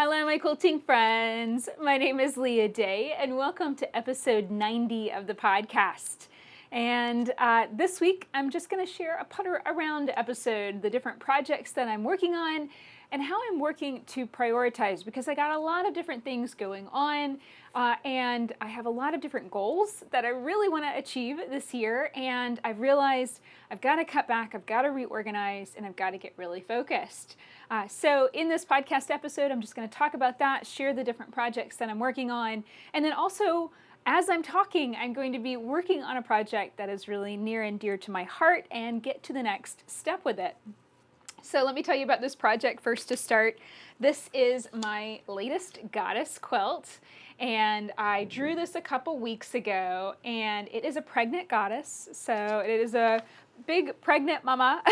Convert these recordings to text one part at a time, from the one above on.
Hello, my quilting friends. My name is Leah Day, and welcome to episode 90 of the podcast. And this week, I'm just going to share a putter around episode, the different projects that I'm working on, and how I'm working to prioritize, because I got a lot of different things going on, and I have a lot of different goals that I really want to achieve this year, and I've realized I've got to cut back, I've got to reorganize, and I've got to get really focused. So in this podcast episode, I'm just going to talk about that, share the different projects that I'm working on, and then also, as I'm talking, I'm going to be working on a project that is really near and dear to my heart and get to the next step with it. So let me tell you about this project first to start. This is my latest goddess quilt, and I drew this a couple weeks ago, and it is a pregnant goddess. So it is a big pregnant mama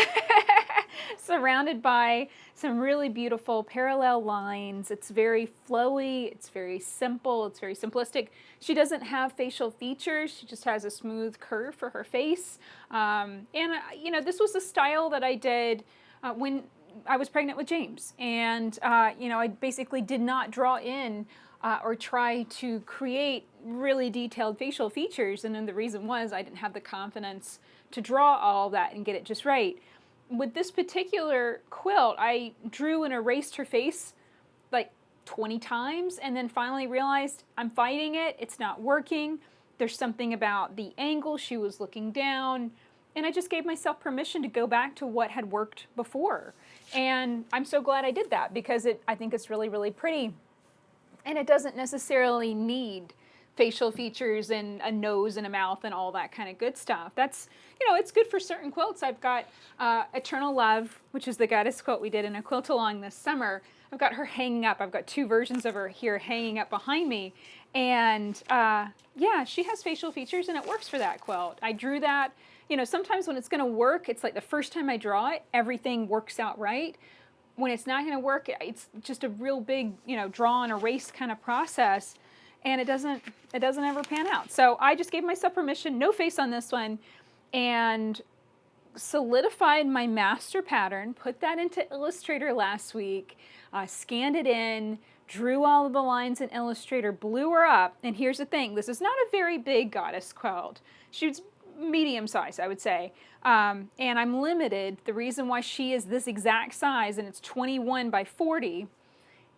surrounded by some really beautiful parallel lines. It's very flowy, it's very simple, it's very simplistic. She doesn't have facial features, she just has a smooth curve for her face. This was a style that I did when I was pregnant with James. And, I basically did not draw in or try to create really detailed facial features. And then the reason was I didn't have the confidence to draw all that and get it just right. With this particular quilt, I drew and erased her face like 20 times and then finally realized I'm fighting it. It's not working. There's something about the angle she was looking down. And I just gave myself permission to go back to what had worked before. And I'm so glad I did that because I think it's really, really pretty. And it doesn't necessarily need facial features and a nose and a mouth and all that kind of good stuff. That's, it's good for certain quilts. I've got Eternal Love, which is the goddess quilt we did in a quilt along this summer. I've got her hanging up. I've got two versions of her here hanging up behind me. And she has facial features and it works for that quilt. I drew that. Sometimes when it's going to work, it's like the first time I draw it, everything works out right. When it's not going to work, it's just a real big, draw and erase kind of process, and it doesn't ever pan out. So I just gave myself permission, no face on this one, and solidified my master pattern, put that into Illustrator last week, scanned it in, drew all of the lines in Illustrator, blew her up, and here's the thing, this is not a very big goddess quilt. She's medium size, I would say. And I'm limited. The reason why she is this exact size, and it's 21 by 40,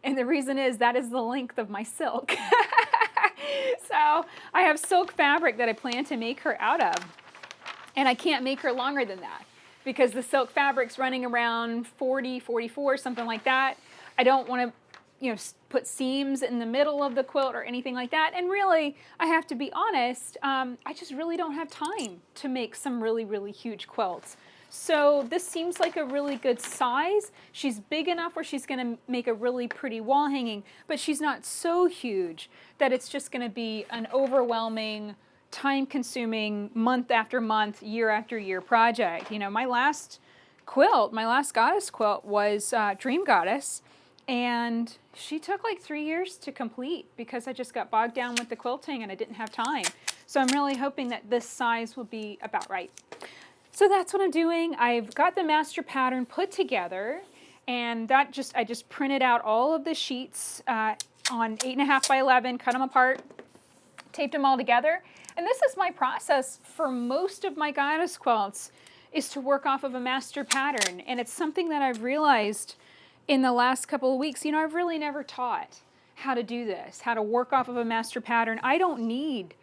and the reason is that is the length of my silk. So I have silk fabric that I plan to make her out of, and I can't make her longer than that because the silk fabric's running around 40, 44, something like that. I don't want to put seams in the middle of the quilt or anything like that. And really, I have to be honest, I just really don't have time to make some really, really huge quilts. So this seems like a really good size. She's big enough where she's gonna make a really pretty wall hanging, but she's not so huge that it's just gonna be an overwhelming, time-consuming, month after month, year after year project. My last goddess quilt was Dream Goddess, and she took like 3 years to complete because I just got bogged down with the quilting and I didn't have time. So I'm really hoping that this size will be about right. So that's what I'm doing. I've got the master pattern put together, and I just printed out all of the sheets on 8.5 by 11, cut them apart, taped them all together. And this is my process for most of my goddess quilts, is to work off of a master pattern. And it's something that I've realized in the last couple of weeks. I've really never taught how to do this, how to work off of a master pattern. I don't need,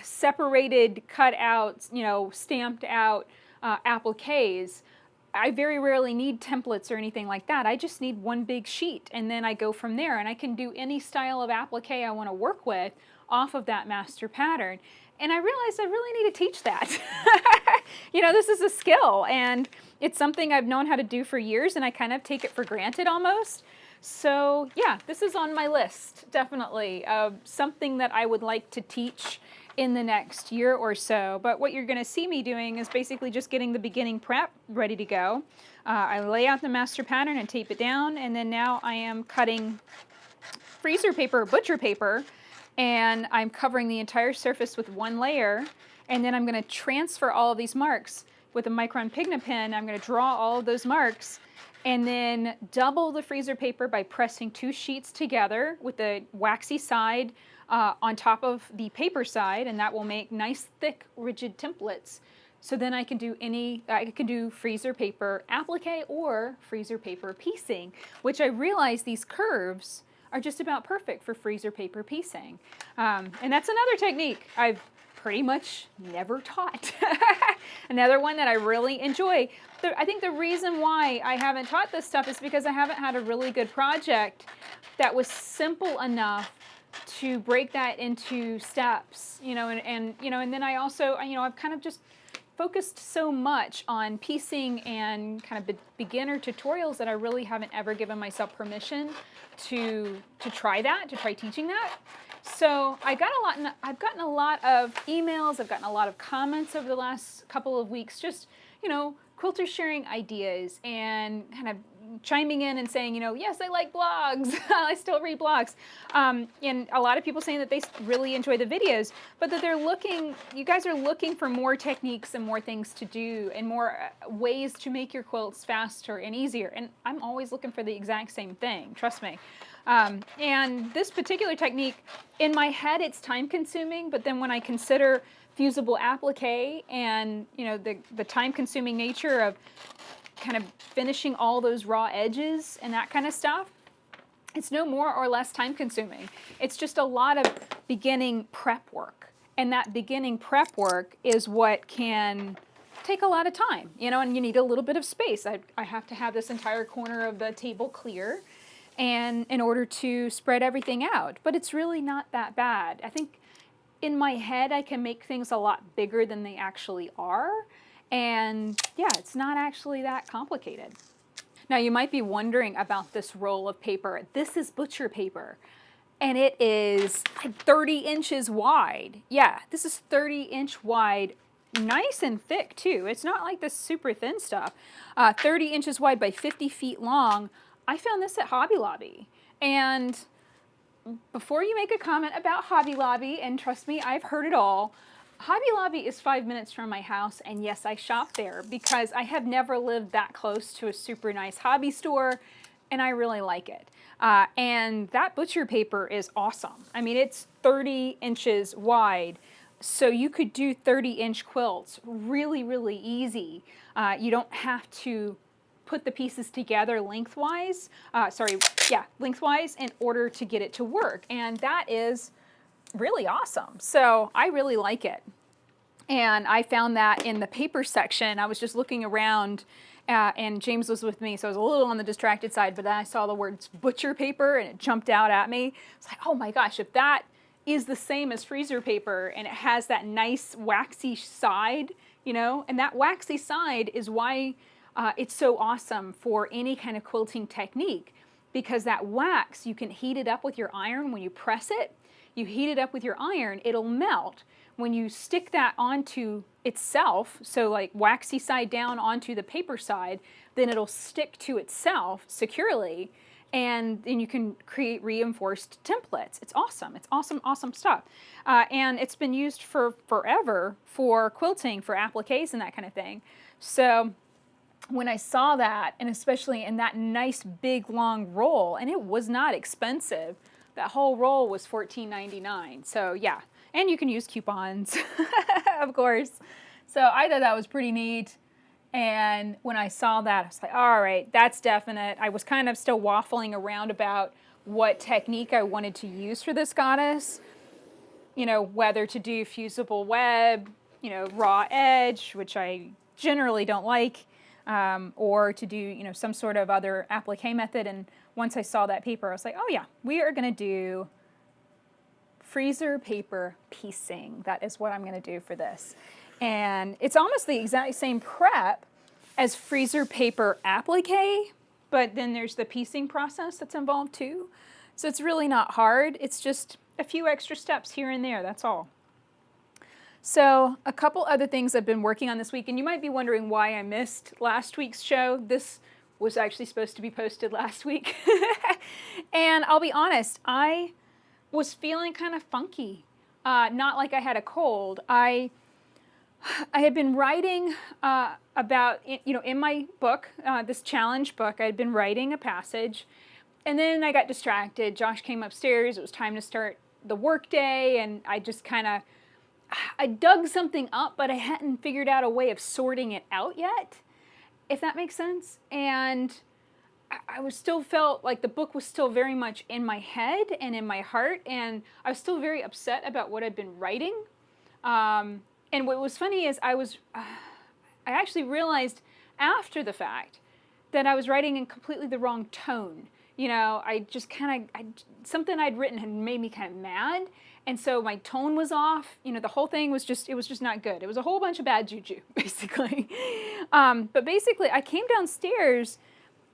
separated, cut out, stamped out appliques. I very rarely need templates or anything like that. I just need one big sheet, and then I go from there, and I can do any style of applique I want to work with off of that master pattern. And I realized I really need to teach that. This is a skill, and it's something I've known how to do for years, and I kind of take it for granted almost. So yeah, this is on my list, definitely, something that I would like to teach in the next year or so. But what you're going to see me doing is basically just getting the beginning prep ready to go. I lay out the master pattern and tape it down, and then now I am cutting freezer paper, butcher paper, and I'm covering the entire surface with one layer, and then I'm going to transfer all of these marks with a micron pigment pen. I'm going to draw all of those marks, and then double the freezer paper by pressing 2 sheets together with the waxy side on top of the paper side, and that will make nice, thick, rigid templates. So then I can do freezer paper applique or freezer paper piecing, which I realize these curves are just about perfect for freezer paper piecing. And that's another technique I've pretty much never taught. Another one that I really enjoy. I think the reason why I haven't taught this stuff is because I haven't had a really good project that was simple enough to break that into steps, and then I also, I've kind of just focused so much on piecing and kind of beginner tutorials that I really haven't ever given myself permission to try teaching that. So I've gotten a lot of emails, I've gotten a lot of comments over the last couple of weeks, just, quilters sharing ideas and kind of chiming in and saying, yes, I like blogs. I still read blogs. And a lot of people saying that they really enjoy the videos, but that you guys are looking for more techniques and more things to do and more ways to make your quilts faster and easier. And I'm always looking for the exact same thing, trust me. And this particular technique, in my head, it's time consuming, but then when I consider fusible applique and, the time consuming nature of kind of finishing all those raw edges and that kind of stuff, it's no more or less time consuming. It's just a lot of beginning prep work. And that beginning prep work is what can take a lot of time, and you need a little bit of space. I have to have this entire corner of the table clear and in order to spread everything out. But it's really not that bad. I think in my head I can make things a lot bigger than they actually are. And yeah, it's not actually that complicated. Now you might be wondering about this roll of paper. This is butcher paper and it is like 30 inches wide. Yeah, this is 30-inch wide, nice and thick too. It's not like this super thin stuff. 30 inches wide by 50 feet long. I found this at Hobby Lobby. And before you make a comment about Hobby Lobby, and trust me, I've heard it all, Hobby Lobby is 5 minutes from my house, and yes, I shop there because I have never lived that close to a super nice hobby store, and I really like it. And that butcher paper is awesome. I mean, it's 30 inches wide, so you could do 30-inch quilts really, really easy. You don't have to put the pieces together lengthwise, lengthwise in order to get it to work, and that is really awesome. So I really like it. And I found that in the paper section. I was just looking around and James was with me, so I was a little on the distracted side, but then I saw the words butcher paper and it jumped out at me. It's like, oh my gosh, if that is the same as freezer paper and it has that nice waxy side, and that waxy side is why it's so awesome for any kind of quilting technique, because that wax, you can heat it up with your iron when you press it. You heat it up with your iron, it'll melt. When you stick that onto itself, so like waxy side down onto the paper side, then it'll stick to itself securely, and then you can create reinforced templates. It's awesome. It's awesome, awesome stuff. And it's been used for forever for quilting, for appliques and that kind of thing. So when I saw that, and especially in that nice big long roll, and it was not expensive, that whole roll was $14.99. So yeah, and you can use coupons, of course. So I thought that was pretty neat. And when I saw that, I was like, all right, that's definite. I was kind of still waffling around about what technique I wanted to use for this goddess. Whether to do fusible web, raw edge, which I generally don't like, or to do, some sort of other applique method. And once I saw that paper, I was like, oh yeah, we are going to do freezer paper piecing. That is what I'm going to do for this. And it's almost the exact same prep as freezer paper applique, but then there's the piecing process that's involved too. So it's really not hard. It's just a few extra steps here and there, that's all. So a couple other things I've been working on this week, and you might be wondering why I missed last week's show. This was actually supposed to be posted last week. And I'll be honest, I was feeling kind of funky. Not like I had a cold. I I had been writing about, in my book, this challenge book, I had been writing a passage, and then I got distracted. Josh came upstairs. It was time to start the work day, and I just I dug something up, but I hadn't figured out a way of sorting it out yet, if that makes sense. And I was still felt like the book was still very much in my head and in my heart, and I was still very upset about what I'd been writing. And what was funny is I actually realized after the fact that I was writing in completely the wrong tone. I just something I'd written had made me kind of mad. And so my tone was off. The whole thing was it was just not good. It was a whole bunch of bad juju, basically. But basically, I came downstairs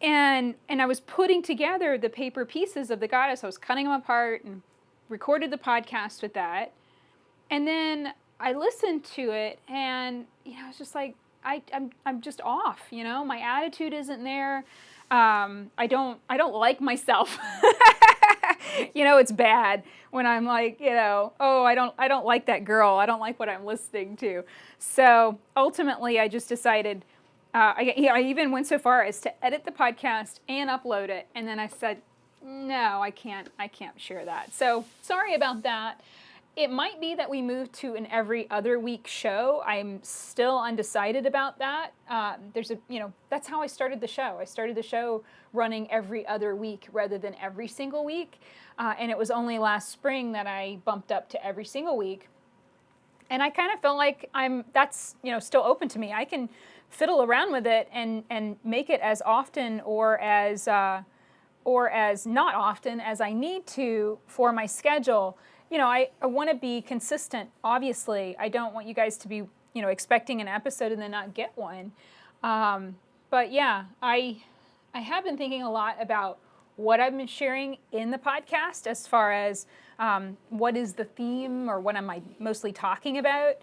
and I was putting together the paper pieces of the goddess. I was cutting them apart and recorded the podcast with that. And then I listened to it, and I was just like, I'm just off. My attitude isn't there. I don't like myself. It's bad when I'm like, oh, I don't like that girl. I don't like what I'm listening to. So ultimately, I just decided. I even went so far as to edit the podcast and upload it, and then I said, no, I can't share that. So sorry about that. It might be that we move to an every other week show. I'm still undecided about that. That's how I started the show. I started the show running every other week rather than every single week. And it was only last spring that I bumped up to every single week. And I kind of feel like that's still open to me. I can fiddle around with it and make it as often or as not often as I need to for my schedule. I want to be consistent, obviously. I don't want you guys to be, expecting an episode and then not get one. But yeah, I have been thinking a lot about what I've been sharing in the podcast as far as what is the theme or what am I mostly talking about.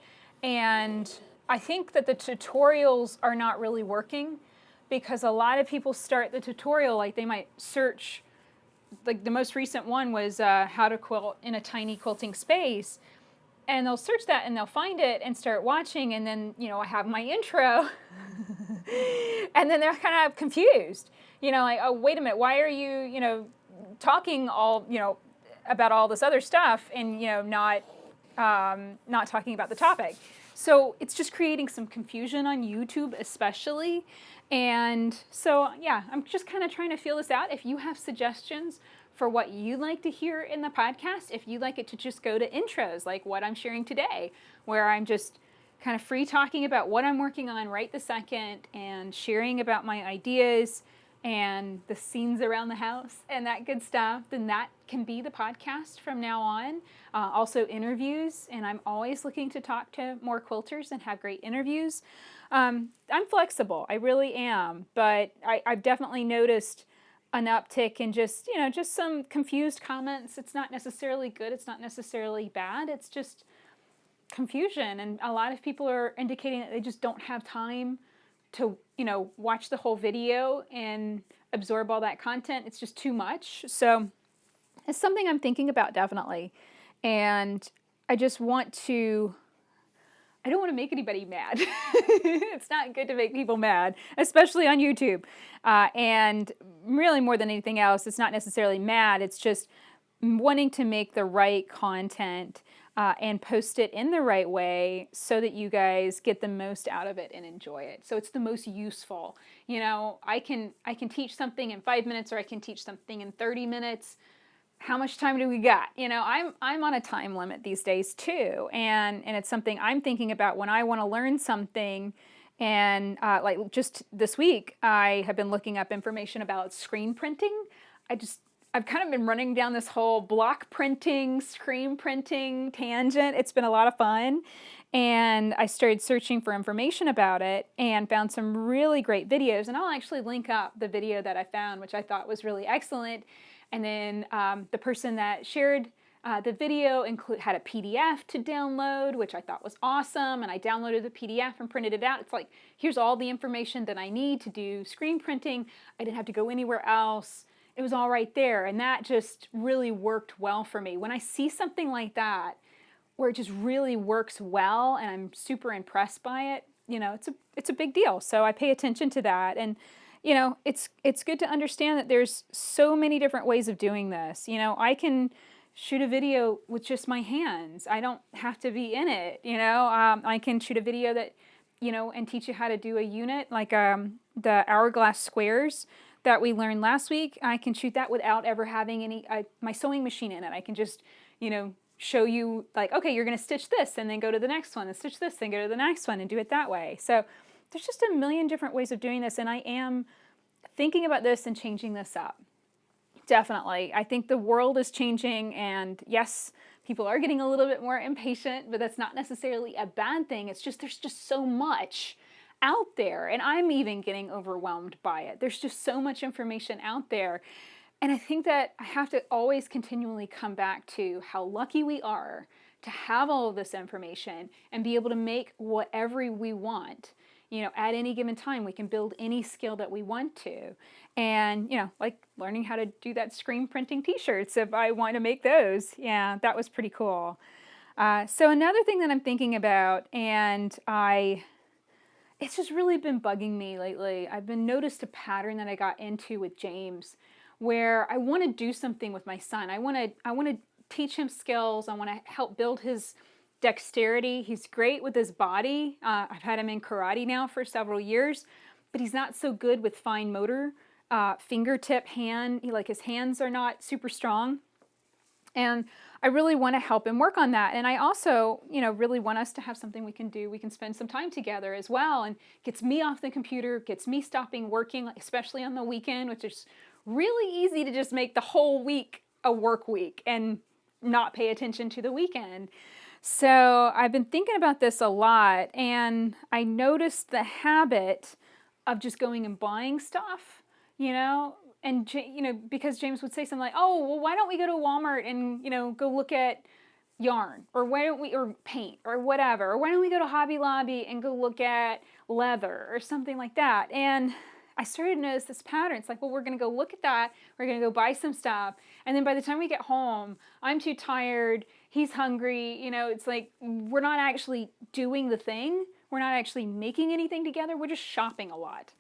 And I think that the tutorials are not really working because a lot of people start the tutorial like they might search. Like the most recent one was how to quilt in a tiny quilting space, and they'll search that and they'll find it and start watching, and then I have my intro and then they're kind of confused, like, oh, wait a minute, why are you talking all about all this other stuff and not talking about the topic. So it's just creating some confusion on YouTube especially. And so, yeah, I'm just kind of trying to feel this out. If you have suggestions for what you'd like to hear in the podcast, if you'd like it to just go to intros, like what I'm sharing today, where I'm just kind of free talking about what I'm working on right this second and sharing about my ideas and the scenes around the house and that good stuff, then that can be the podcast from now on. Also interviews, and I'm always looking to talk to more quilters and have great interviews. I'm flexible, I really am, but I've definitely noticed an uptick in just some confused comments. It's not necessarily good, it's not necessarily bad, it's just confusion, and a lot of people are indicating that they just don't have time to watch the whole video and absorb all that content. It's just too much. So it's something I'm thinking about definitely, and I don't want to make anybody mad. It's not good to make people mad, especially on YouTube. And really more than anything else, it's not necessarily mad, it's just wanting to make the right content and post it in the right way so that you guys get the most out of it and enjoy it. So it's the most useful. I can teach something in 5 minutes, or I can teach something in 30 minutes. How much time do we got? I'm on a time limit these days too, and it's something I'm thinking about when I want to learn something. And like just this week, I have been looking up information about screen printing. I've kind of been running down this whole block printing, screen printing tangent. It's been a lot of fun. And I started searching for information about it and found some really great videos. And I'll actually link up the video that I found, which I thought was really excellent. And then the person that shared the video had a PDF to download, which I thought was awesome. And I downloaded the PDF and printed it out. It's like, here's all the information that I need to do screen printing. I didn't have to go anywhere else. It was all right there, and that just really worked well for me. When I see something like that, where it just really works well and I'm super impressed by it, it's a big deal. So I pay attention to that. And it's good to understand that there's so many different ways of doing this. I can shoot a video with just my hands. I don't have to be in it. I can shoot a video that, and teach you how to do a unit like the hourglass squares that we learned last week. I can shoot that without ever having my sewing machine in it. I can just, show you like, okay, you're going to stitch this and then go to the next one and stitch this, then go to the next one and do it that way. So there's just a million different ways of doing this. And I am thinking about this and changing this up. Definitely. I think the world is changing, and yes, people are getting a little bit more impatient, but that's not necessarily a bad thing. It's just, there's just so much out there, and I'm even getting overwhelmed by it. There's just so much information out there. And I think that I have to always continually come back to how lucky we are to have all of this information and be able to make whatever we want. At any given time, we can build any skill that we want to. And, like learning how to do that screen printing t-shirts if I want to make those. Yeah, that was pretty cool. So another thing that I'm thinking about, and it's just really been bugging me lately. I've been noticed a pattern that I got into with James where I want to do something with my son. I want to teach him skills. I want to help build his dexterity. He's great with his body. I've had him in karate now for several years, but he's not so good with fine motor, fingertip, hand. His hands are not super strong. And I really want to help him work on that. And I also, really want us to have something we can do. We can spend some time together as well, and gets me off the computer, gets me stopping working, especially on the weekend, which is really easy to just make the whole week a work week and not pay attention to the weekend. So I've been thinking about this a lot, and I noticed the habit of just going and buying stuff, and because James would say something like, oh, well, why don't we go to Walmart and, go look at yarn, or or paint or whatever, or why don't we go to Hobby Lobby and go look at leather or something like that. And I started to notice this pattern. It's like, well, we're going to go look at that. We're going to go buy some stuff. And then by the time we get home, I'm too tired. He's hungry. It's like we're not actually doing the thing. We're not actually making anything together. We're just shopping a lot.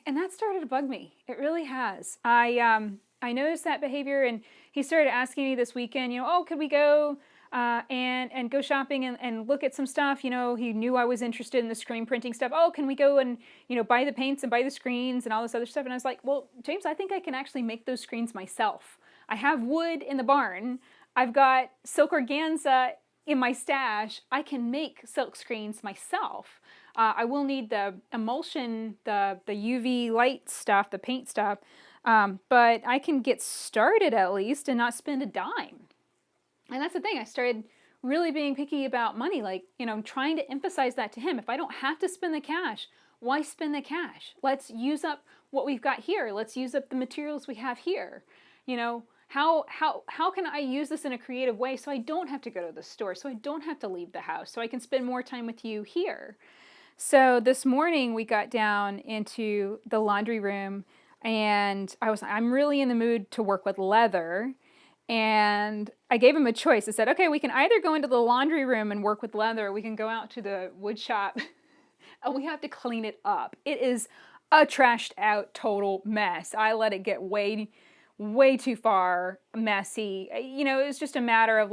And that started to bug me. It really has. I noticed that behavior, and he started asking me this weekend, oh, could we go and go shopping and look at some stuff? He knew I was interested in the screen printing stuff. Oh, can we go and, buy the paints and buy the screens and all this other stuff? And I was like, well, James, I think I can actually make those screens myself. I have wood in the barn. I've got silk organza in my stash. I can make silk screens myself. I will need the emulsion, the UV light stuff, the paint stuff, but I can get started at least and not spend a dime. And that's the thing. I started really being picky about money, trying to emphasize that to him. If I don't have to spend the cash, why spend the cash? Let's use up what we've got here. Let's use up the materials we have here. How can I use this in a creative way so I don't have to go to the store, so I don't have to leave the house, so I can spend more time with you here? So this morning we got down into the laundry room, and I'm really in the mood to work with leather. And I gave him a choice. I said, okay, we can either go into the laundry room and work with leather, or we can go out to the wood shop and we have to clean it up. It is a trashed out total mess. I let it get way too far messy. It's just a matter of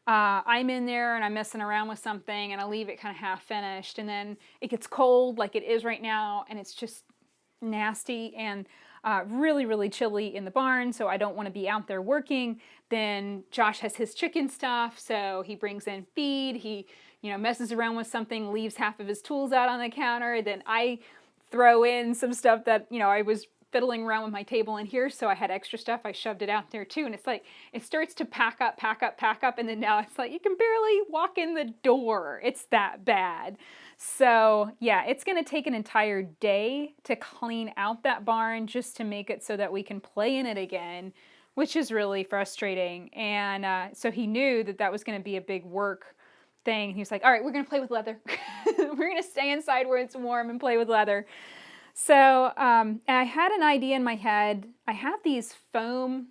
I'm in there and I'm messing around with something and I leave it kind of half finished, and then it gets cold like it is right now, and it's just nasty and really, really chilly in the barn, so I don't want to be out there working. Then Josh has his chicken stuff, so he brings in feed. He, messes around with something, leaves half of his tools out on the counter. Then I throw in some stuff that, I was fiddling around with my table in here, so I had extra stuff. I shoved it out there too, and it's like it starts to pack up, and then now it's like you can barely walk in the door. It's that bad. So yeah, it's going to take an entire day to clean out that barn just to make it so that we can play in it again, which is really frustrating. And so he knew that was going to be a big work thing. He was like, all right, we're going to play with leather. We're going to stay inside where it's warm and play with leather. So I had an idea in my head. I have these foam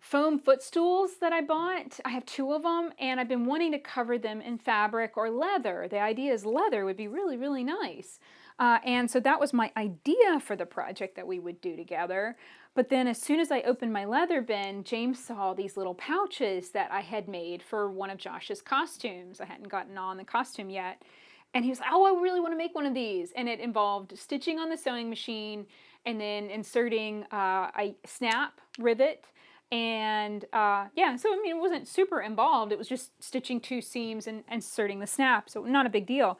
foam footstools that I bought. I have 2 of them, and I've been wanting to cover them in fabric or leather. The idea is leather would be really, really nice. And so that was my idea for the project that we would do together. But then as soon as I opened my leather bin, James saw these little pouches that I had made for one of Josh's costumes. I hadn't gotten on the costume yet. And he was like, oh, I really want to make one of these. And it involved stitching on the sewing machine and then inserting a snap rivet. And yeah, so I mean, it wasn't super involved. It was just stitching 2 seams and inserting the snap. So not a big deal.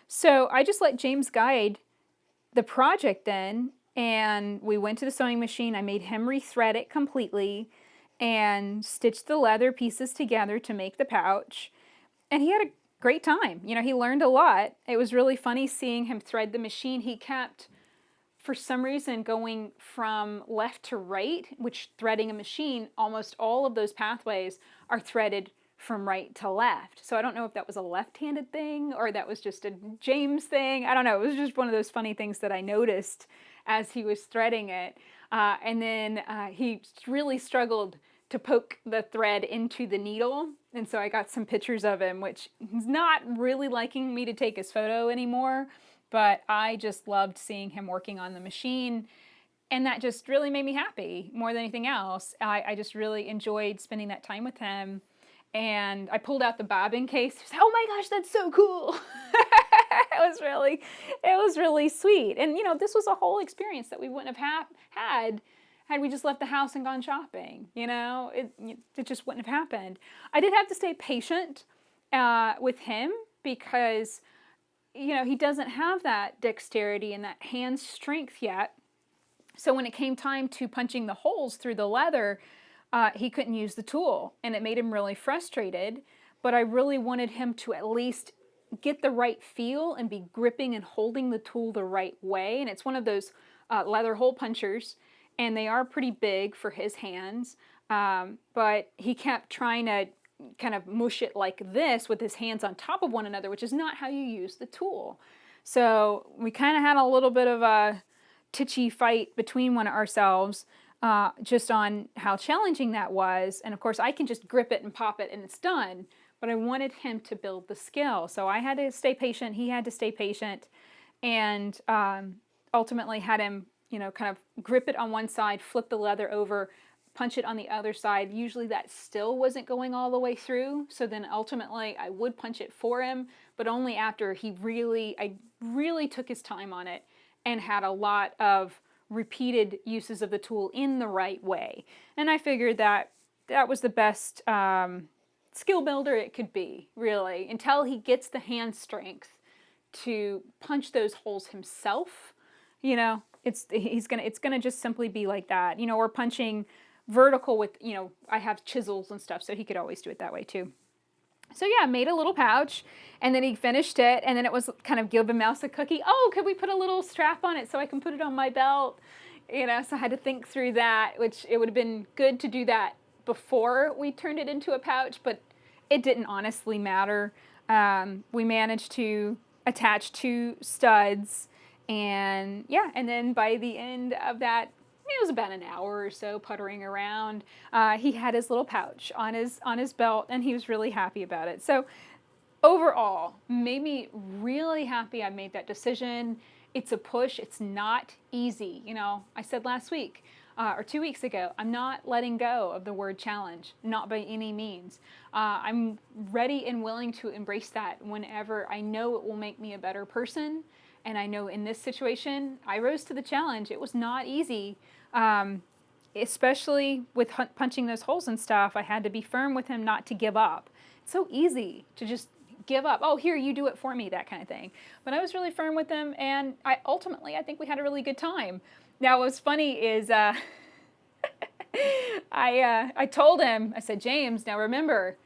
So I just let James guide the project then, and we went to the sewing machine. I made him rethread it completely and stitched the leather pieces together to make the pouch. And he had a great time. You know, he learned a lot. It was really funny seeing him thread the machine. He kept, for some reason, going from left to right, which threading a machine, almost all of those pathways are threaded from right to left. So I don't know if that was a left-handed thing or that was just a James thing. I don't know. It was just one of those funny things that I noticed as he was threading it. And then he really struggled to poke the thread into the needle. And so I got some pictures of him, which he's not really liking me to take his photo anymore. But I just loved seeing him working on the machine. And that just really made me happy more than anything else. I just really enjoyed spending that time with him. And I pulled out the bobbin case. He was like, oh my gosh, that's so cool. It was really sweet. And you know, this was a whole experience that we wouldn't have had we just left the house and gone shopping. You know, it just wouldn't have happened. I did have to stay patient with him because, you know, he doesn't have that dexterity and that hand strength yet. So when it came time to punching the holes through the leather, he couldn't use the tool, and it made him really frustrated. But I really wanted him to at least get the right feel and be gripping and holding the tool the right way. And it's one of those leather hole punchers, and they are pretty big for his hands. But he kept trying to kind of mush it like this with his hands on top of one another, which is not how you use the tool. So we kind of had a little bit of a titchy fight between ourselves. Just on how challenging that was. And of course, I can just grip it and pop it and it's done. But I wanted him to build the skill. So I had to stay patient. He had to stay patient. And ultimately had him, you know, kind of grip it on one side, flip the leather over, punch it on the other side. Usually that still wasn't going all the way through. So then ultimately I would punch it for him, but only after I really took his time on it and had a lot of repeated uses of the tool in the right way. And I figured that was the best skill builder it could be, really, until he gets the hand strength to punch those holes himself. You know, it's gonna just simply be like that. You know, or punching vertical with, you know, I have chisels and stuff, so he could always do it that way too. So yeah, made a little pouch, and then he finished it, and then it was kind of give a mouse a cookie. Oh, could we put a little strap on it so I can put it on my belt? You know, so I had to think through that, which it would have been good to do that before we turned it into a pouch, but it didn't honestly matter. We managed to attach 2 studs, and yeah, and then by the end of that, it was about an hour or so puttering around. He had his little pouch on his belt, and he was really happy about it. So overall, made me really happy I made that decision. It's a push. It's not easy. You know, I said last week or 2 weeks ago, I'm not letting go of the word challenge, not by any means. I'm ready and willing to embrace that whenever I know it will make me a better person. And I know in this situation, I rose to the challenge. It was not easy, especially with punching those holes and stuff. I had to be firm with him not to give up. It's so easy to just give up. Oh, here, you do it for me, that kind of thing. But I was really firm with him, and I think we had a really good time. Now, what's funny is I told him, I said, James, now remember,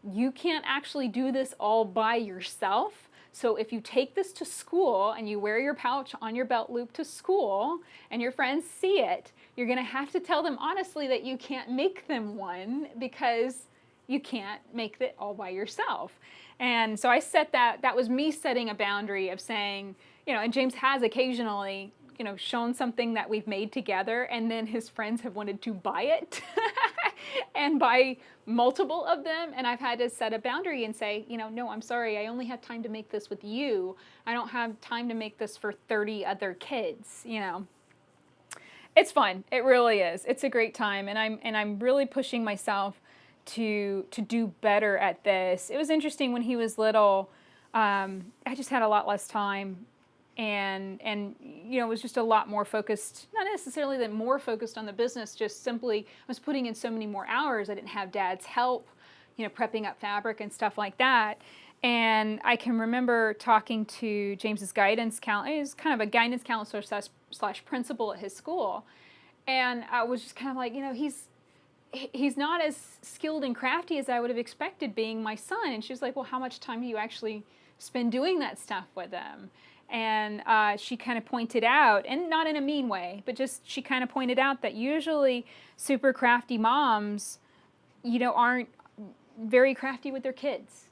you can't actually do this all by yourself. So if you take this to school and you wear your pouch on your belt loop to school and your friends see it, you're going to have to tell them honestly that you can't make them one because you can't make it all by yourself. And so I set that was me setting a boundary of saying, you know, and James has occasionally, you know, shown something that we've made together, and then his friends have wanted to buy it. and buy multiple of them. And I've had to set a boundary and say, no, I'm sorry. I only have time to make this with you. I don't have time to make this for 30 other kids, It's fun. It really is. It's a great time. And I'm really pushing myself to do better at this. It was interesting when he was little. I just had a lot less time, and it was just a lot more focused, not necessarily that more focused on the business, just simply I was putting in so many more hours. I didn't have Dad's help, prepping up fabric and stuff like that. And I can remember talking to James's guidance counselor. He was kind of a guidance counselor slash principal at his school, and I was just kind of like, he's not as skilled and crafty as I would have expected being my son. And she was like, well, how much time do you actually spend doing that stuff with him? And she kind of pointed out, and not in a mean way, but just she kind of pointed out that usually super crafty moms, aren't very crafty with their kids.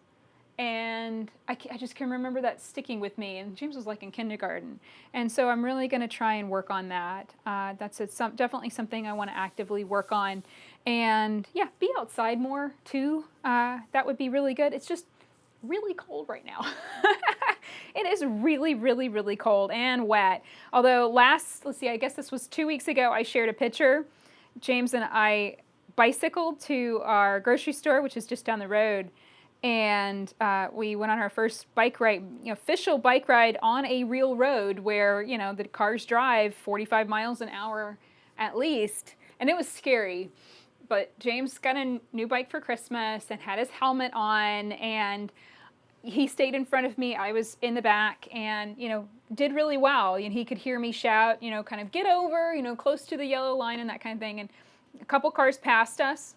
And I just can remember that sticking with me. And James was like in kindergarten. And so I'm really going to try and work on that. That's definitely something I want to actively work on. And yeah, be outside more too. That would be really good. It's just really cold right now. It is really, really, really cold and wet. Although let's see, I guess this was 2 weeks ago, I shared a picture. James and I bicycled to our grocery store, which is just down the road. And we went on our first bike ride, official bike ride on a real road where, the cars drive 45 miles an hour at least. And it was scary. But James got a new bike for Christmas and had his helmet on, and he stayed in front of me. I was in the back and, did really well. And he could hear me shout, kind of get over, close to the yellow line and that kind of thing. And a couple cars passed us.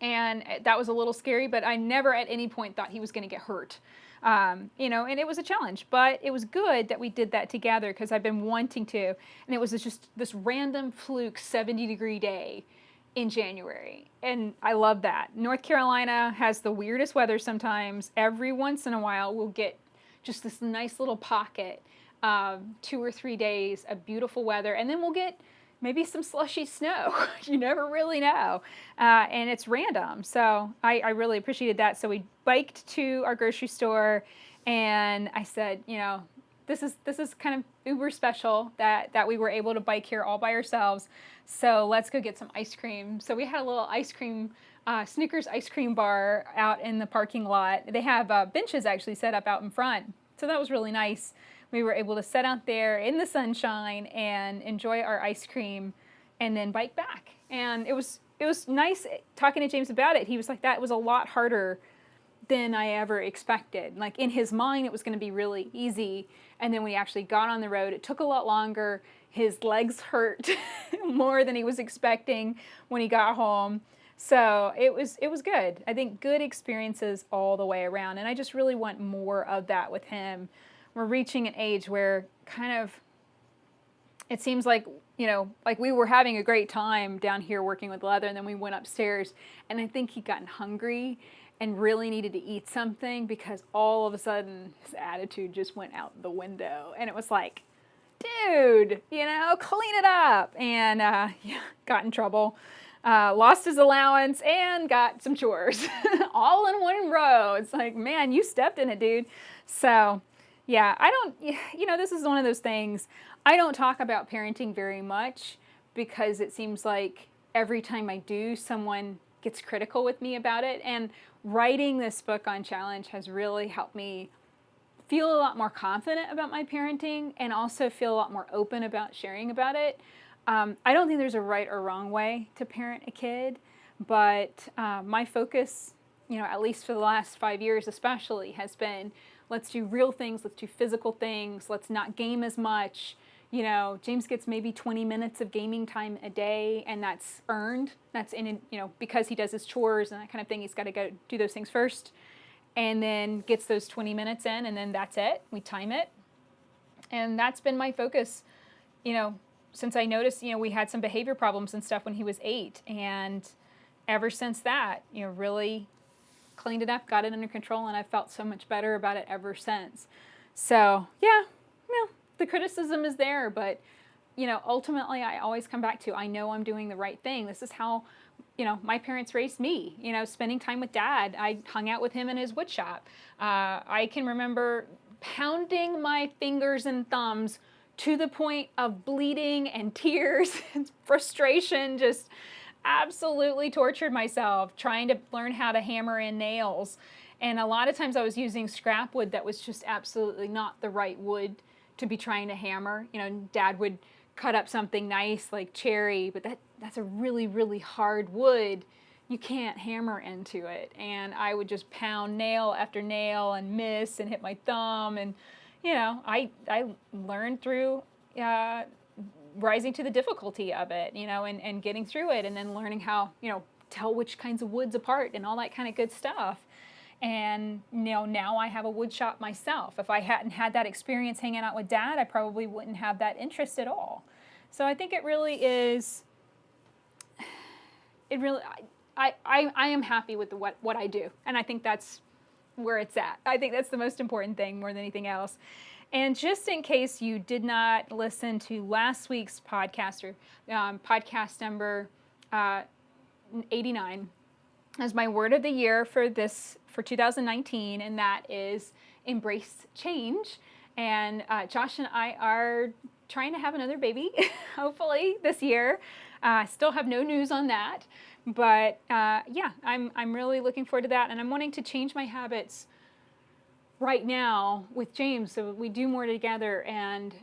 And that was a little scary, but I never at any point thought he was going to get hurt. And it was a challenge, but it was good that we did that together because I've been wanting to. And it was just this random fluke 70-degree day in January. And I love that. North Carolina has the weirdest weather sometimes. Every once in a while, we'll get just this nice little pocket of 2 or 3 days of beautiful weather. And then we'll get maybe some slushy snow. You never really know. And it's random. So I really appreciated that. So we biked to our grocery store, and I said, this is kind of uber special that we were able to bike here all by ourselves. So let's go get some ice cream. So we had a little ice cream, Snickers ice cream bar out in the parking lot. They have benches actually set up out in front. So that was really nice. We were able to sit out there in the sunshine and enjoy our ice cream and then bike back. And it was nice talking to James about it. He was like, that was a lot harder than I ever expected. Like in his mind, it was going to be really easy. And then when he actually got on the road, it took a lot longer. His legs hurt more than he was expecting when he got home. So it was good. I think good experiences all the way around. And I just really want more of that with him. We're reaching an age where kind of, it seems like, like we were having a great time down here working with leather, and then we went upstairs, and I think he'd gotten hungry and really needed to eat something because all of a sudden his attitude just went out the window. And it was like, dude, clean it up. And got in trouble. Lost his allowance and got some chores all in one row. It's like, man, you stepped in it, dude. So yeah, this is one of those things. I don't talk about parenting very much because it seems like every time I do, someone gets critical with me about it. And writing this book on challenge has really helped me feel a lot more confident about my parenting and also feel a lot more open about sharing about it. I don't think there's a right or wrong way to parent a kid, but my focus, at least for the last 5 years especially, has been let's do real things, let's do physical things, let's not game as much. James gets maybe 20 minutes of gaming time a day, and that's earned. That's because he does his chores and that kind of thing. He's got to go do those things first, and then gets those 20 minutes in, and then that's it. We time it. And that's been my focus, since I noticed, we had some behavior problems and stuff when he was 8. And ever since that, really cleaned it up, got it under control, and I've felt so much better about it ever since. So, yeah, the criticism is there, but ultimately I always come back to, I know I'm doing the right thing. This is how, my parents raised me, spending time with Dad. I hung out with him in his wood shop. I can remember pounding my fingers and thumbs to the point of bleeding and tears and frustration, just absolutely tortured myself trying to learn how to hammer in nails. And a lot of times I was using scrap wood that was just absolutely not the right wood to be trying to hammer. Dad would cut up something nice like cherry, but that's a really, really hard wood. You can't hammer into it. And I would just pound nail after nail and miss and hit my thumb. And, I learned through rising to the difficulty of it, and getting through it, and then learning how, tell which kinds of woods apart and all that kind of good stuff. And now I have a wood shop myself. If I hadn't had that experience hanging out with Dad, I probably wouldn't have that interest at all. So I think it really is, I am happy with what I do. And I think that's where it's at. I think that's the most important thing more than anything else. And just in case you did not listen to last week's podcast, or podcast number 89, as my word of the year for 2019, and that is embrace change. And Josh and I are trying to have another baby, hopefully this year. Still have no news on that, but yeah, I'm really looking forward to that, and I'm wanting to change my habits right now with James so we do more together and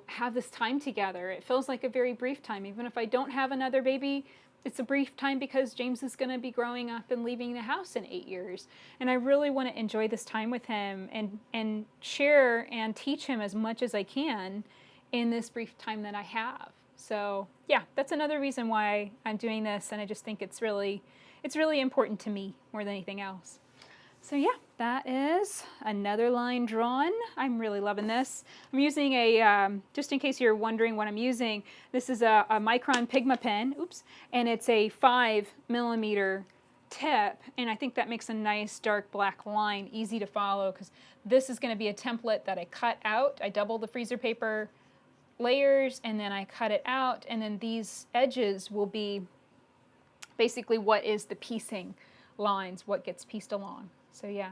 have this time together. It feels like a very brief time, even if I don't have another baby. It's a brief time because James is going to be growing up and leaving the house in 8 years. And I really want to enjoy this time with him and share and teach him as much as I can in this brief time that I have. So yeah, that's another reason why I'm doing this. And I just think it's really important to me more than anything else. So yeah, that is another line drawn. I'm really loving this. I'm using just in case you're wondering what I'm using, this is a Micron Pigma pen, and it's a 5mm tip, and I think that makes a nice dark black line, easy to follow, because this is going to be a template that I cut out. I double the freezer paper layers, and then I cut it out, and then these edges will be basically what is the piecing lines, what gets pieced along. So yeah,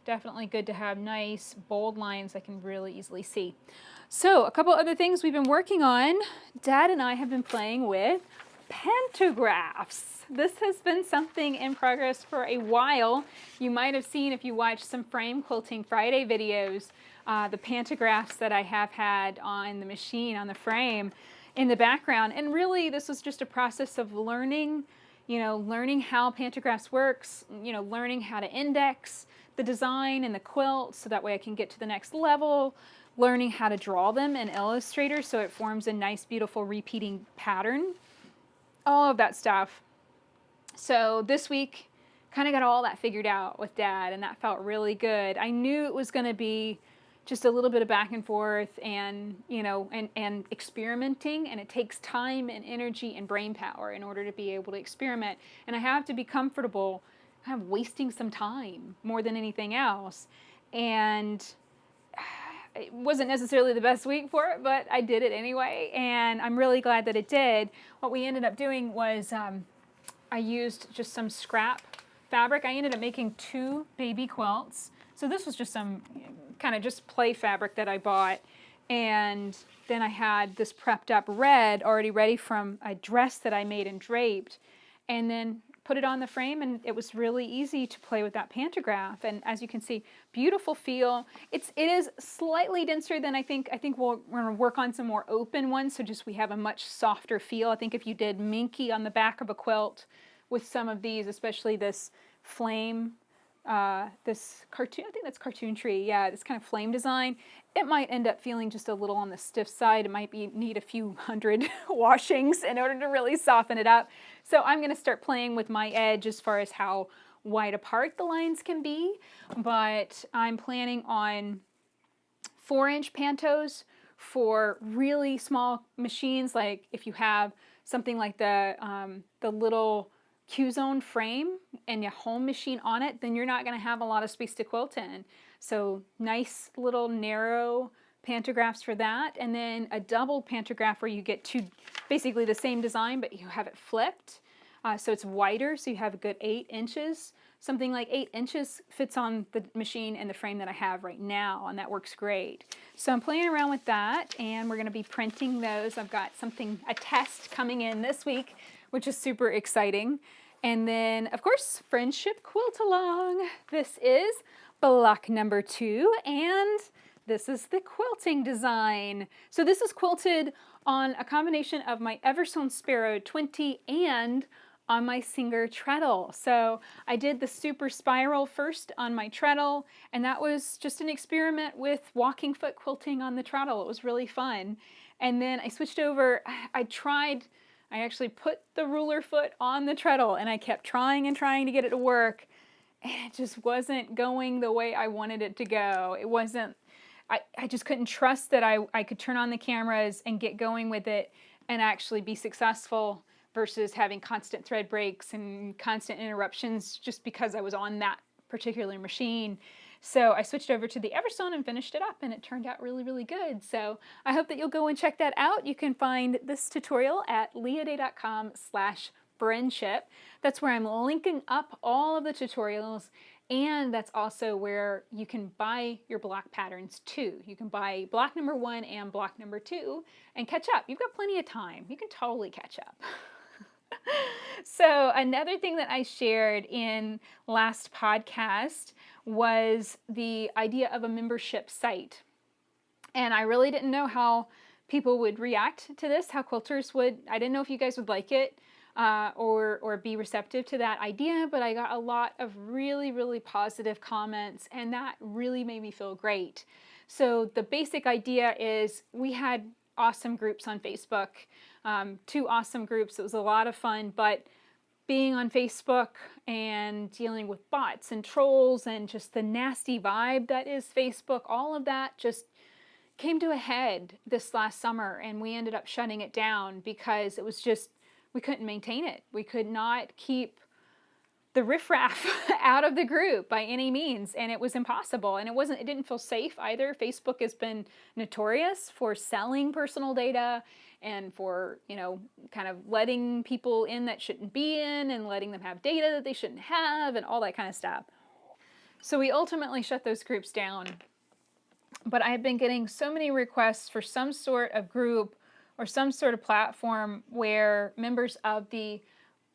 definitely good to have nice bold lines I can really easily see. So a couple other things we've been working on. Dad and I have been playing with Pantographs. This has been something in progress for a while. You might have seen, if you watched some Frame Quilting Friday videos, the Pantographs that I have had on the machine, on the frame, in the background. And really, this was just a process of learning how Pantographs works, learning how to index the design and the quilt so that way I can get to the next level, learning how to draw them in Illustrator so it forms a nice, beautiful repeating pattern, all of that stuff. So this week, kind of got all that figured out with Dad, and that felt really good. I knew it was going to be just a little bit of back and forth and, and experimenting, and it takes time and energy and brain power in order to be able to experiment. And I have to be comfortable kind of wasting some time more than anything else. And it wasn't necessarily the best week for it, but I did it anyway, and I'm really glad that it did. What we ended up doing was I used just some scrap fabric. I ended up making 2 baby quilts. So this was just some kind of just play fabric that I bought, and then I had this prepped up red already ready from a dress that I made and draped, and then put it on the frame, and it was really easy to play with that pantograph. And as you can see, beautiful feel. It is slightly denser than I think we're going to work on some more open ones, so just we have a much softer feel. I think if you did minky on the back of a quilt with some of these, especially this flame, this cartoon, I think that's cartoon tree, yeah, this kind of flame design, it might end up feeling just a little on the stiff side. It might need a few hundred washings in order to really soften it up. So I'm going to start playing with my edge as far as how wide apart the lines can be, but I'm planning on 4-inch pantos for really small machines, like if you have something like the little Q-zone frame and your home machine on it, then you're not going to have a lot of space to quilt in. So nice little narrow pantographs for that, and then a double pantograph where you get two, basically the same design, but you have it flipped. So it's wider, so you have a good 8 inches. Something like 8 inches fits on the machine and the frame that I have right now, and that works great. So I'm playing around with that, and we're going to be printing those. I've got a test coming in this week, which is super exciting. And then, of course, Friendship Quilt Along. This is block number 2, and this is the quilting design. So this is quilted on a combination of my Eversewn Sparrow 20 and on my Singer treadle. So I did the super spiral first on my treadle, and that was just an experiment with walking foot quilting on the treadle. It was really fun. And then I switched over. I actually put the ruler foot on the treadle, and I kept trying and trying to get it to work, and it just wasn't going the way I wanted it to go. It wasn't, I just couldn't trust that I could turn on the cameras and get going with it and actually be successful, versus having constant thread breaks and constant interruptions just because I was on that particular machine. So I switched over to the Eversewn and finished it up, and it turned out really, really good. So I hope that you'll go and check that out. You can find this tutorial at leahday.com/friendship. That's where I'm linking up all of the tutorials, and that's also where you can buy your block patterns too. You can buy block number 1 and block number 2 and catch up. You've got plenty of time. You can totally catch up. So another thing that I shared in last podcast was the idea of a membership site. And I really didn't know how people would react to this, how quilters would. I didn't know if you guys would like it or be receptive to that idea, but I got a lot of really, really positive comments, and that really made me feel great. So the basic idea is we had awesome groups on Facebook, 2 awesome groups. It was a lot of fun, but being on Facebook and dealing with bots and trolls and just the nasty vibe that is Facebook, all of that just came to a head this last summer, and we ended up shutting it down because it was just, we couldn't maintain it. We could not keep the riffraff out of the group by any means, and it was impossible, and it didn't feel safe either. Facebook has been notorious for selling personal data and for, kind of letting people in that shouldn't be in and letting them have data that they shouldn't have and all that kind of stuff. So we ultimately shut those groups down. But I have been getting so many requests for some sort of group or some sort of platform where members of the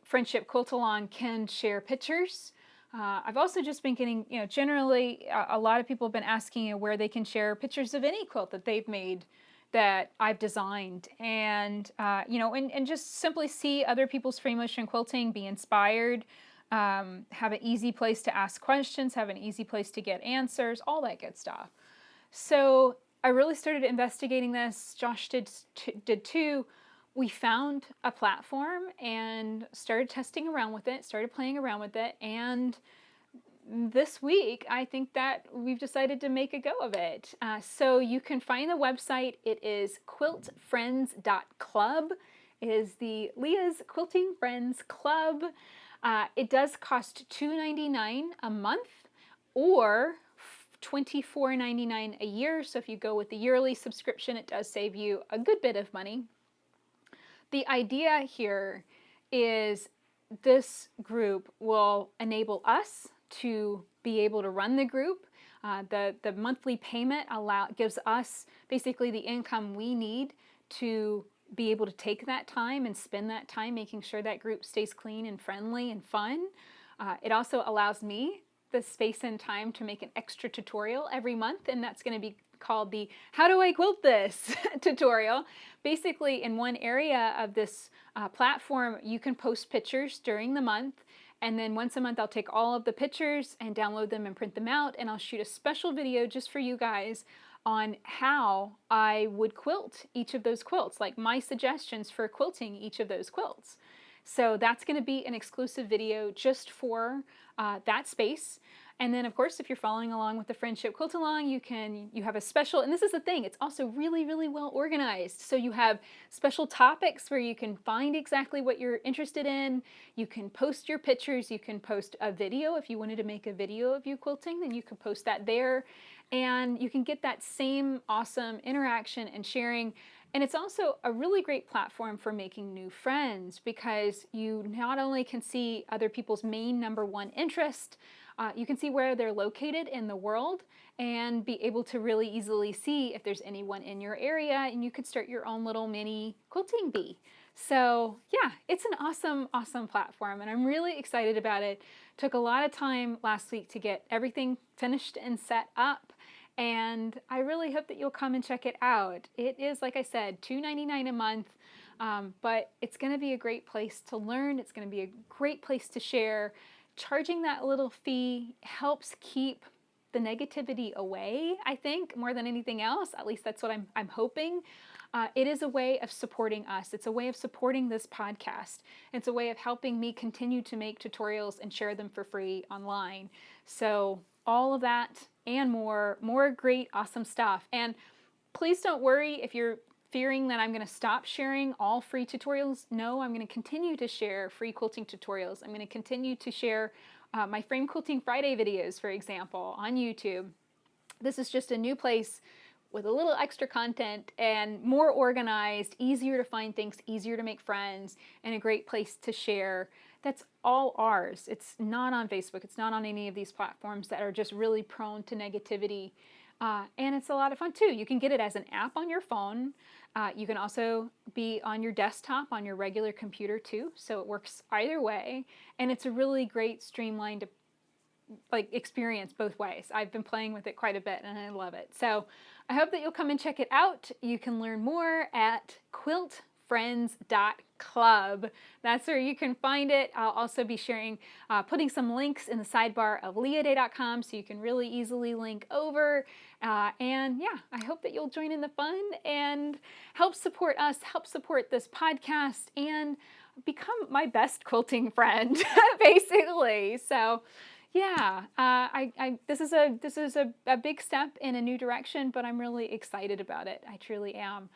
Friendship Quilt Along can share pictures. I've also just been getting, generally a lot of people have been asking where they can share pictures of any quilt that they've made that I've designed, and and just simply see other people's free motion quilting, be inspired, have an easy place to ask questions, have an easy place to get answers, all that good stuff. So I really started investigating this. Josh did too. We found a platform and started testing around with it, started playing around with it, and this week I think that we've decided to make a go of it. So you can find the website. It is quiltfriends.club. It is the Leah's Quilting Friends Club. It does cost $2.99 a month or $24.99 a year. So if you go with the yearly subscription, it does save you a good bit of money. The idea here is this group will enable us to be able to run the group. The monthly payment gives us basically the income we need to be able to take that time and spend that time making sure that group stays clean and friendly and fun. It also allows me the space and time to make an extra tutorial every month, and that's going to be called the How Do I Quilt This tutorial. Basically, in one area of this platform, you can post pictures during the month, and then once a month I'll take all of the pictures and download them and print them out, and I'll shoot a special video just for you guys on how I would quilt each of those quilts, like my suggestions for quilting each of those quilts. So that's going to be an exclusive video just for that space. And then, of course, if you're following along with the Friendship Quilt Along, you have a special, and this is the thing, it's also really, really well organized. So you have special topics where you can find exactly what you're interested in. You can post your pictures. You can post a video. If you wanted to make a video of you quilting, then you could post that there. and you can get that same awesome interaction and sharing. And it's also a really great platform for making new friends, because you not only can see other people's main number one interest, you can see where they're located in the world and be able to really easily see if there's anyone in your area, and you could start your own little mini quilting bee. So yeah, it's an awesome, awesome platform, and I'm really excited about it. Took a lot of time last week to get everything finished and set up, and I really hope that you'll come and check it out. It is, like I said, $2.99 a month, but it's going to be a great place to learn. It's going to be a great place to share. Charging that little fee helps keep the negativity away, I think, more than anything else. At least that's what I'm hoping. It is a way of supporting us. It's a way of supporting this podcast. It's a way of helping me continue to make tutorials and share them for free online. So all of that and more great, awesome stuff. And please don't worry if you're fearing that I'm going to stop sharing all free tutorials. No, I'm going to continue to share free quilting tutorials. I'm going to continue to share my Frame Quilting Friday videos, for example, on YouTube. This is just a new place with a little extra content and more organized, easier to find things, easier to make friends, and a great place to share. That's all ours. It's not on Facebook. It's not on any of these platforms that are just really prone to negativity. And it's a lot of fun too. You can get it as an app on your phone. You can also be on your desktop, on your regular computer too. So it works either way. And it's a really great streamlined experience both ways. I've been playing with it quite a bit and I love it. So I hope that you'll come and check it out. You can learn more at quiltfriends.club. That's where you can find it. I'll also be sharing, putting some links in the sidebar of leahday.com so you can really easily link over. And yeah, I hope that you'll join in the fun and help support us, help support this podcast, and become my best quilting friend, basically. So yeah, this is a big step in a new direction, but I'm really excited about it. I truly am.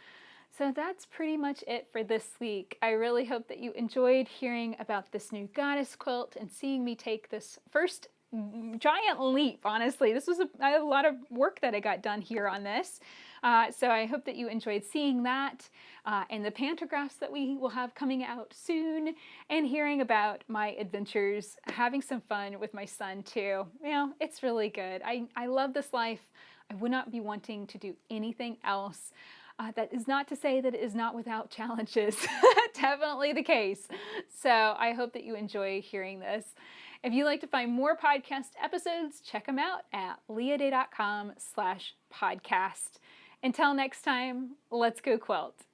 So that's pretty much it for this week. I really hope that you enjoyed hearing about this new goddess quilt and seeing me take this first giant leap, honestly. This was a lot of work that I got done here on this. So I hope that you enjoyed seeing that and the pantographs that we will have coming out soon, and hearing about my adventures, having some fun with my son too. You know, it's really good. I love this life. I would not be wanting to do anything else. That is not to say that it is not without challenges. Definitely the case. So I hope that you enjoy hearing this. If you'd like to find more podcast episodes, check them out at leahday.com/podcast. Until next time, let's go quilt.